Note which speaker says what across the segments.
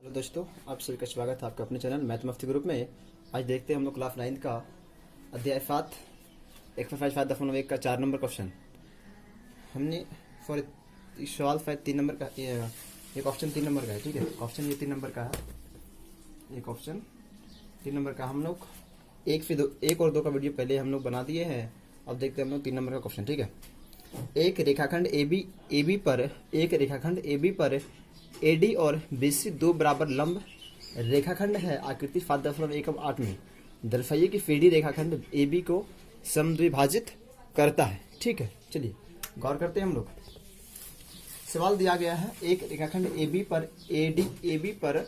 Speaker 1: Hello दोस्तों, आप सभी का स्वागत है आपका अपने चैनल मैथ मफ्ती ग्रुप में। आज देखते हैं हम लोग क्लास 9 का अध्याय 7 एक्सरसाइज 5.1 का 4 नंबर क्वेश्चन। हमने फॉर इस सवाल 3 नंबर का ये क्वेश्चन 3 नंबर का है। ठीक है, क्वेश्चन ये 3 नंबर का है। ये क्वेश्चन 3 नंबर का हम लोग एक और 2 का वीडियो पहले हम लोग बना दिए हैं। अब देखते हैं हम लोग 3 नंबर का क्वेश्चन। ठीक है, एक रेखाखंड ए बी पर एडी और बीसी दो बराबर लंब रेखाखंड है। आकृति 5.1 में दर्शाइए कि सीडी रेखाखंड ए बी को समद्विभाजित करता है। ठीक है, चलिए गौर करते हैं हम लोग। सवाल दिया गया है, एक रेखाखंड ए बी पर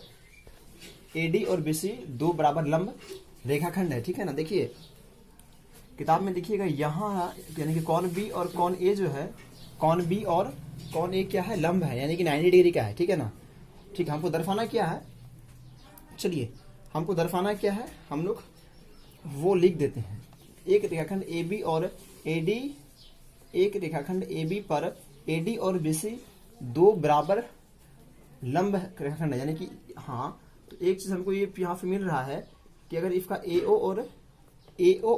Speaker 1: एडी और बीसी दो बराबर लंब रेखाखंड है। ठीक है ना, देखिए किताब में देखिएगा यहाँ यानी कि कौन बी और कौन ए जो है, कौन बी और कौन ए क्या है, लंब है, यानी कि 90 डिग्री का है। ठीक है ना, ठीक, हमको दर्शाना क्या है, चलिए हमको दर्शाना क्या है, हम लोग वो लिख देते हैं। एक रेखाखंड ए बी और एडी, एक रेखाखंड ए बी पर एडी और बीसी दो बराबर लंब रेखाखंड है, यानी कि हाँ, तो एक चीज हमको ये यहाँ पे मिल रहा है कि अगर इसका एओ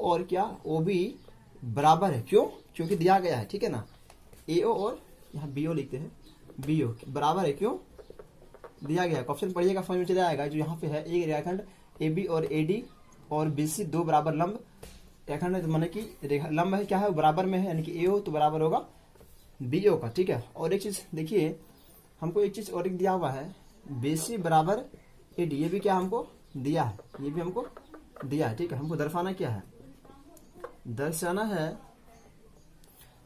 Speaker 1: और क्या ओ बी बराबर है, क्यों, क्योंकि दिया गया है। ठीक है ना, एओ और यहाँ बीओ लिखते हैं, बीओ बराबर है, क्यों, दिया गया है। क्वेश्चन पढ़िएगा समझ में चला आएगा। जो यहाँ पे है, एक रेखाखंड ए बी और एडी और बीसी दो बराबर लंब रेखाखंड है, तो माने कि लंब है क्या है, बराबर में है, यानी कि एओ तो बराबर होगा बीओ का। ठीक है, और एक चीज देखिए, हमको एक चीज और एक दिया हुआ है, बीसी बराबर एडी, ये भी क्या हमको दिया है, ये भी हमको दिया है। ठीक है, हमको दर्शाना क्या है,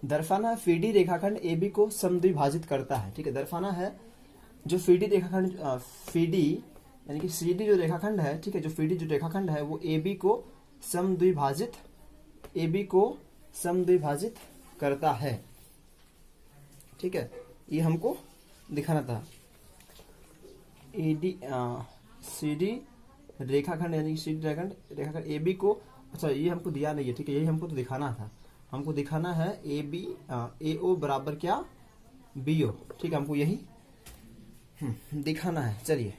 Speaker 1: दर्शाना फीडी रेखाखंड ए बी को समद्विभाजित करता है। ठीक है, दर्शाना है जो फीडी रेखाखंड फीडी यानी कि सीडी जो रेखाखंड है, ठीक है, जो फीडी जो रेखाखंड है वो ए बी को समद्विभाजित करता है। ठीक है, ये हमको दिखाना था। एडी सीडी रेखाखंड यानी कि सीडी रेखाखंड ए बी को, अच्छा ये हमको दिया नहीं है। ठीक है, यही हमको तो दिखाना था, हमको दिखाना है ए बी एओ बराबर क्या बीओ। ठीक है, हमको यही दिखाना है। चलिए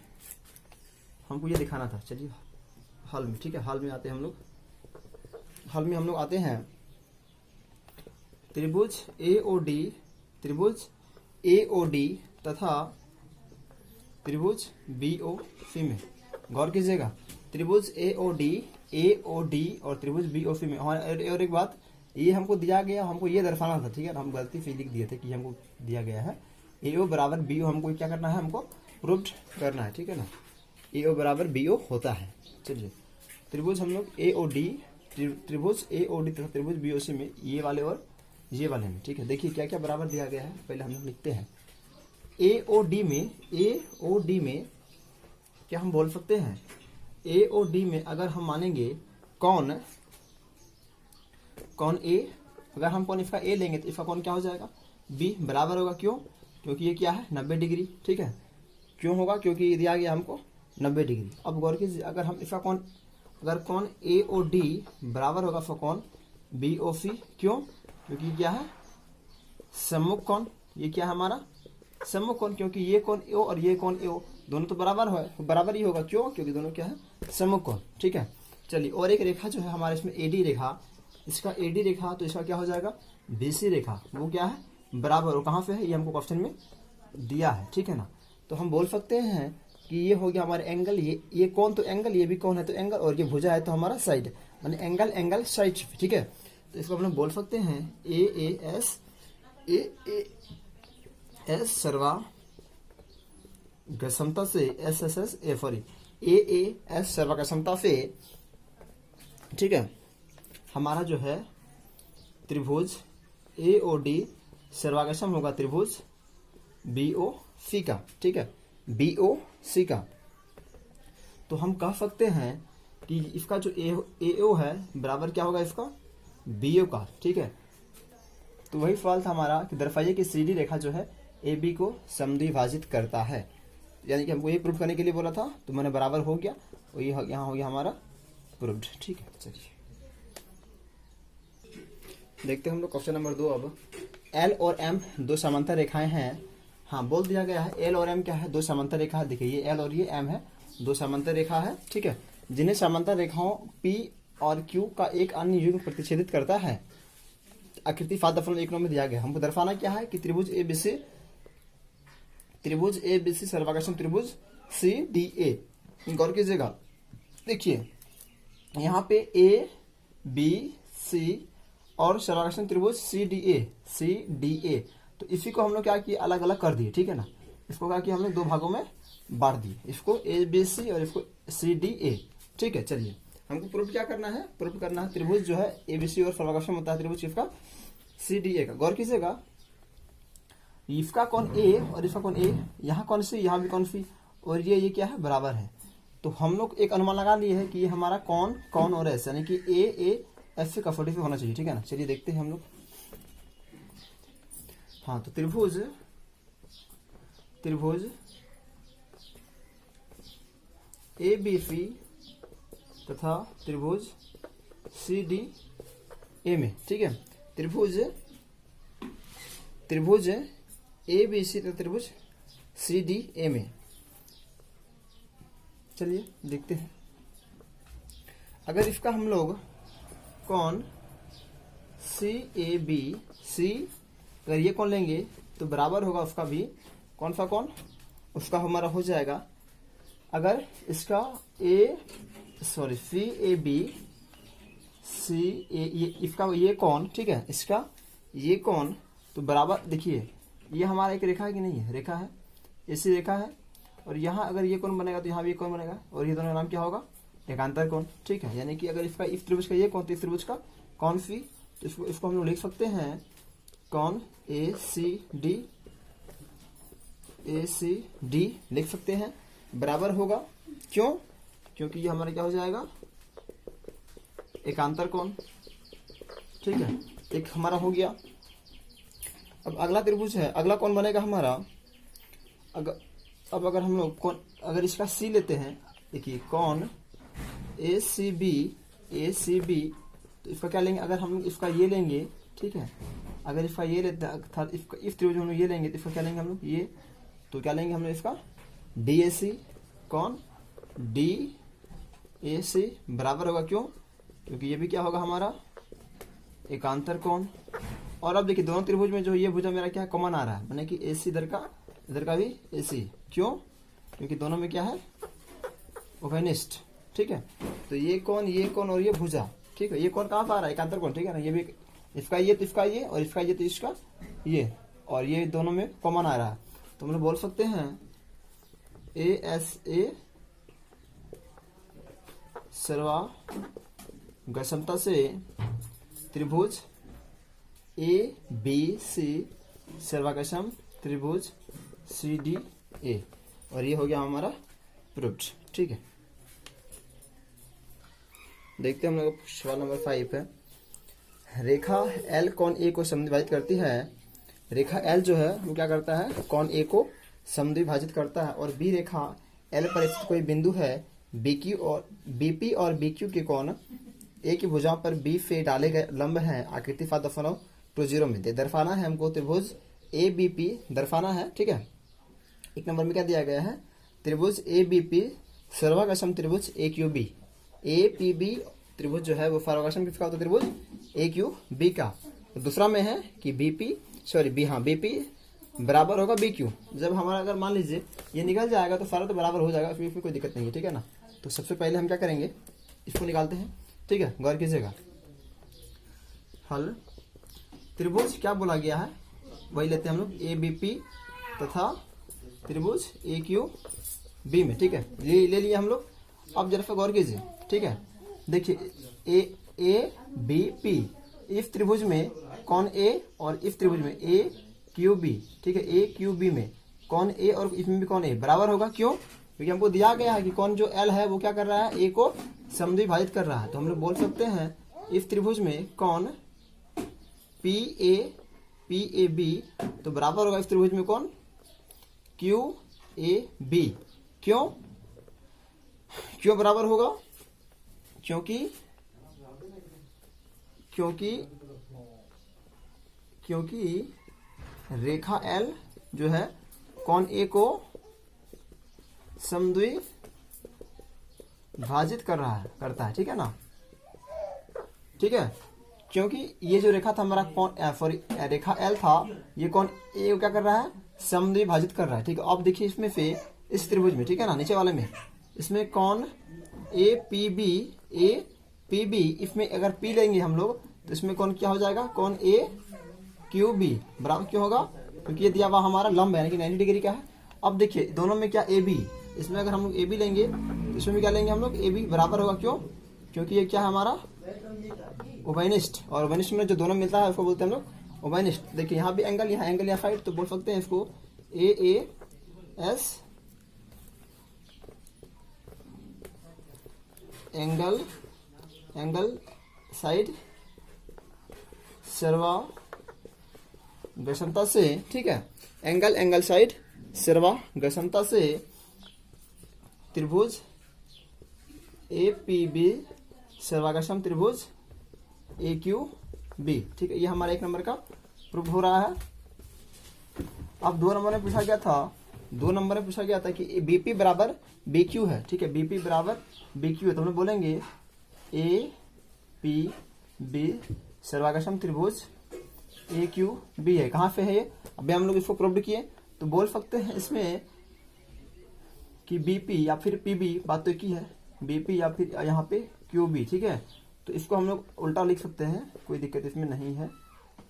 Speaker 1: हमको ये दिखाना था, चलिए हल में। ठीक है, हल में आते हैं हम लोग। हल में हम लोग आते हैं, त्रिभुज एओडी तथा त्रिभुज बीओसी में गौर कीजिएगा। त्रिभुज एओडी और त्रिभुज बीओसी में, और एक बात, ये हमको दिया गया, हमको ये दर्शाना था। ठीक है, हम गलती से लिख दिए थे कि हमको दिया गया है एओ बराबर बीओ, हमको क्या करना है, हमको प्रूव करना है। ठीक है ना, एओ बराबर बीओ होता है। चलिए त्रिभुज हम लोग त्रिभुज एओडी तथा त्रिभुज बीओसी में ये वाले और ये वाले में। ठीक है, देखिए क्या क्या बराबर दिया गया है, पहले हम लोग लिखते हैं। एओडी में क्या हम बोल सकते हैं, एओडी में अगर हम मानेंगे कौन ए, अगर हम कौन इसका ए लेंगे तो इसका कौन क्या हो जाएगा, बी बराबर होगा, क्यों, क्योंकि ये क्या है 90 डिग्री। ठीक है, क्यों होगा, क्योंकि ये दिया गया हमको 90 डिग्री। अब गौर कीजिए, अगर हम इसका कौन, अगर कौन एओडी बराबर होगा तो कौन बीओसी, क्यों, क्योंकि क्या है सम्मुख कौन, ये क्या है हमारा सम्मुख कौन, क्योंकि ये कौन एओ और ये कौन एओ दोनों तो बराबर ही होगा, क्यों, क्योंकि दोनों क्या है सम्मुख कौन। ठीक है, चलिए और एक रेखा जो है हमारे इसमें एडी रेखा, इसका एडी रेखा तो इसका क्या हो जाएगा बीसी रेखा, वो क्या है बराबर, और कहाँ पे है, ये हमको क्वेश्चन में दिया है। ठीक है ना, तो हम बोल सकते हैं कि ये हो गया हमारे एंगल, ये कौन तो एंगल, ये भी कौन है तो एंगल, और ये भुजा है तो हमारा साइड, माने एंगल साइड। ठीक है, तो इसको हम लोग बोल सकते हैं ए एस सर्वागसमता से S A sorry A S सर्वागसमता से। ठीक है, हमारा जो है त्रिभुज एओडी सर्वागसम होगा त्रिभुज बीओसी का। ठीक है, बीओसी का, तो हम कह सकते हैं कि इसका जो एओ है बराबर क्या होगा इसका बीओ का। ठीक है, तो वही सवाल था हमारा कि दर्शाइए कि सीडी रेखा जो है ए बी को समद्विभाजित करता है, यानी कि हमको ये प्रूव करने के लिए बोला था, तो मैंने बराबर हो गया, और ये यहाँ हो गया हमारा प्रूव्ड। ठीक है, चलिए देखते हैं हम लोग क्वेश्चन नंबर 2। अब एल और एम दो समांतर रेखाएं हैं, हाँ बोल दिया गया है एल और एम क्या है, दो समांतर रेखा है। देखिए ये एल और ये एम है, दो समांतर रेखा है, ठीक है, जिन्हें समांतर रेखाओं पी और क्यू का एक अन्य युग्म प्रतिच्छेदित करता है। आकृति 5.1 में दिया गया। हमको दर्शाना क्या है कि त्रिभुज ए बी सी सर्वांगासन त्रिभुज सी डी ए। गौर कीजिएगा, देखिए यहाँ पे ए बी सी और सर्वांगासन त्रिभुज सी डी ए। तो इसी को हम लोग क्या किए, अलग अलग कर दिए, ठीक है ना। इसको क्या किया हमने, दो भागों में बांट दिए, इसको ए बी सी और इसको सी डी ए, ठीक है। चलिए हमको प्रूफ क्या करना है, प्रूफ करना है त्रिभुज जो है ए बी सी और सर्वांगासन होता है त्रिभुज इसका सी डी ए का। गौर कीजिएगा, इसका कौन ए और इसका कौन ए, यहाँ कौन सी, यहाँ भी कौन सी, और ये क्या है, बराबर है। तो हम लोग एक अनुमान लगा लिए है कि ये हमारा कौन और एस, यानी कि ए एस से का 45 होना चाहिए, ठीक है ना। चलिए देखते हैं हम लोग। हाँ तो त्रिभुज ए बी सी तथा त्रिभुज सी डी ए में, ठीक है, त्रिभुज ए बी सी तथा त्रिभुज सी डी ए में। चलिए देखते हैं, अगर इसका हम लोग कौन सी ए बी सी, अगर ये कौन लेंगे तो बराबर होगा उसका भी कौन सा कौन, उसका हमारा हो जाएगा, अगर इसका सी ए बी सी ए, ये इसका ये कौन, ठीक है, इसका ये कौन तो बराबर, देखिए ये हमारा एक रेखा है कि नहीं है, रेखा है, ऐसी रेखा है, और यहाँ अगर ये कौन बनेगा तो यहाँ भी ये कौन बनेगा, और ये दोनों का नाम क्या होगा, एकांतर कोण, ठीक है। यानी कि अगर इसका इस त्रिभुज का ये कौन तो इस त्रिभुज का कौन सी, तो इसको हम लोग लिख सकते हैं कौन ए सी डी लिख सकते हैं, बराबर होगा, क्यों, क्योंकि ये हमारा क्या हो जाएगा, एकांतर कोण, ठीक है, एक हमारा हो गया। अब अगला त्रिभुज है, अगला कौन बनेगा हमारा, अब अगर हम लोग कौन, अगर इसका सी लेते हैं, देखिए कौन ए सी बी, तो इसका क्या लेंगे, अगर हम इसका ये लेंगे, ठीक है, अगर इसका ये लेते हैं अर्थात इस त्रिभुज हम लोग ये लेंगे तो इसका क्या लेंगे हम लोग, ये, तो क्या लेंगे हम लोग इसका डी ए सी, कौन डी ए सी बराबर होगा, क्यों, क्योंकि ये भी क्या होगा हमारा एकांतर कोण। और अब देखिए दोनों त्रिभुज में जो ये भुजा मेरा क्या है, कॉमन आ रहा है, माने कि ए सी इधर का भी ए सी, क्यों, क्योंकि दोनों में क्या है, ओवेनिस्ट, ठीक है। तो ये कौन और ये भुजा, ठीक है, ये कौन कहाँ पर आ रहा है, एकांतर कोण, ठीक है ना। ये भी इसका ये तो इसका ये, और इसका ये तो इसका ये, और ये दोनों में कॉमन आ रहा है, तो हम लोग बोल सकते हैं ए एस ए सर्वांगसमता से त्रिभुज ए बी सी सर्वांगसम त्रिभुज सी डी ए, और ये हो गया हमारा प्रूफ्ड, ठीक है। देखते हैं हम लोग सवाल नंबर 5 है, रेखा एल कौन ए को समद्विभाजित करती है। रेखा एल जो है वो क्या करता है, कौन ए को समद्विभाजित करता है, और बी रेखा एल पर स्थित कोई बिंदु है, बीपी और बीक्यू के कोण ए की भुजाओं पर बी से डाले गए लंब हैं। आकृति 5.20 में दर्शाना है हमको, त्रिभुज ए बी पी दर्शाना है, ठीक है। एक नंबर में क्या दिया गया है, त्रिभुज ए बी पी सर्वांगसम त्रिभुज A Q B. A P B त्रिभुज जो है वो सर्वांगसम किसका होता है, त्रिभुज ए क्यू बी का। तो दूसरा में है कि बीपी बराबर होगा बी क्यू। जब हमारा अगर मान लीजिए ये निकल जाएगा तो सारा तो बराबर हो जाएगा, इसमें कोई दिक्कत नहीं है, ठीक है ना। तो सबसे पहले हम क्या करेंगे, इसको निकालते हैं, ठीक है, गौर कीजिएगा। हल त्रिभुज क्या बोला गया है वही लेते हैं हम लोग, ए बी पी तथा त्रिभुज ए क्यू बी में, ठीक है, ये ले लिए हम लोग। अब जरा सा गौर कीजिए, ठीक है, देखिए ए बी पी इस त्रिभुज में कौन ए, और इस त्रिभुज में ए क्यू बी, ठीक है, ए क्यू बी में कौन ए और इसमें भी कौन ए बराबर होगा, क्यों, क्योंकि हमको दिया गया है कि कौन जो एल है वो क्या कर रहा है, ए को समद्विभाजित कर रहा है। तो हम लोग बोल सकते हैं इस त्रिभुज में कौन पी ए बी तो बराबर होगा इस त्रिभुज में कौन क्यू ए बी, क्यों बराबर होगा, क्योंकि रेखा एल जो है कौन ए को समद्विभाजित करता है, ठीक है ना। ठीक है, क्योंकि ये जो रेखा था हमारा कौन रेखा एल था, ये कौन ए को क्या कर रहा है, समद्विभाजित कर रहा है। ठीक है, अब देखिए इसमें से इस त्रिभुज में, ठीक है ना, नीचे वाले में, इसमें कौन ए पी बी, इसमें अगर पी लेंगे हम लोग तो इसमें कौन क्या हो जाएगा, कौन ए क्यू बी बराबर क्यों होगा, क्योंकि ये दिया हुआ हमारा लंब है, यानी कि 90 डिग्री का है। अब देखिए दोनों में क्या ए बी, इसमें अगर हम लोग ए बी लेंगे तो इसमें भी क्या लेंगे हम लोग, ए बी बराबर होगा, क्यों, क्योंकि ये क्या है हमारा उभयनिष्ठ, और उभयनिष्ठ में जो दोनों मिलता है उसको बोलते हैं हम लोग उभयनिष्ठ। देखिए यहाँ भी एंगल, यहाँ एंगल, यहाँ साइड, तो बोल सकते हैं इसको ए एस एंगल साइड सर्वागक्षमता से, ठीक है, एंगल साइड सर्वागक्षमता से त्रिभुज ए पी बी सर्वागक्षम त्रिभुज ए क्यू बी। ठीक है, ये हमारा 1 नंबर का प्रूफ हो रहा है। अब 2 नंबर में पूछा गया था कि बीपी बराबर बी क्यू है। ठीक है, बीपी बराबर बी क्यू है, तो हम लोग बोलेंगे ए पी बी सर्वागक्षम त्रिभुज ए क्यू बी है। कहाँ पे है ये, अभी हम लोग इसको प्रूव किए, तो बोल सकते हैं इसमें कि बीपी या फिर पीबी, बात तो एक ही है, बीपी या फिर यहाँ पे क्यू बी। ठीक है, तो इसको हम लोग उल्टा लिख सकते हैं, कोई दिक्कत इसमें नहीं है,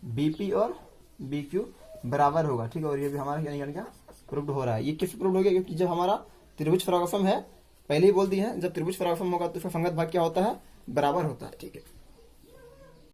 Speaker 1: बीपी और बी क्यू बराबर होगा। ठीक है, और ये भी हमारा यानी क्या प्रूव्ड हो रहा है। ये किस प्रूव्ड हो गया, क्योंकि जब हमारा त्रिभुज फरागसम है, पहले ही बोल दिया है, जब त्रिभुज फरागसम होगा तो उसका संगत भाग क्या होता है, बराबर होता है। ठीक है।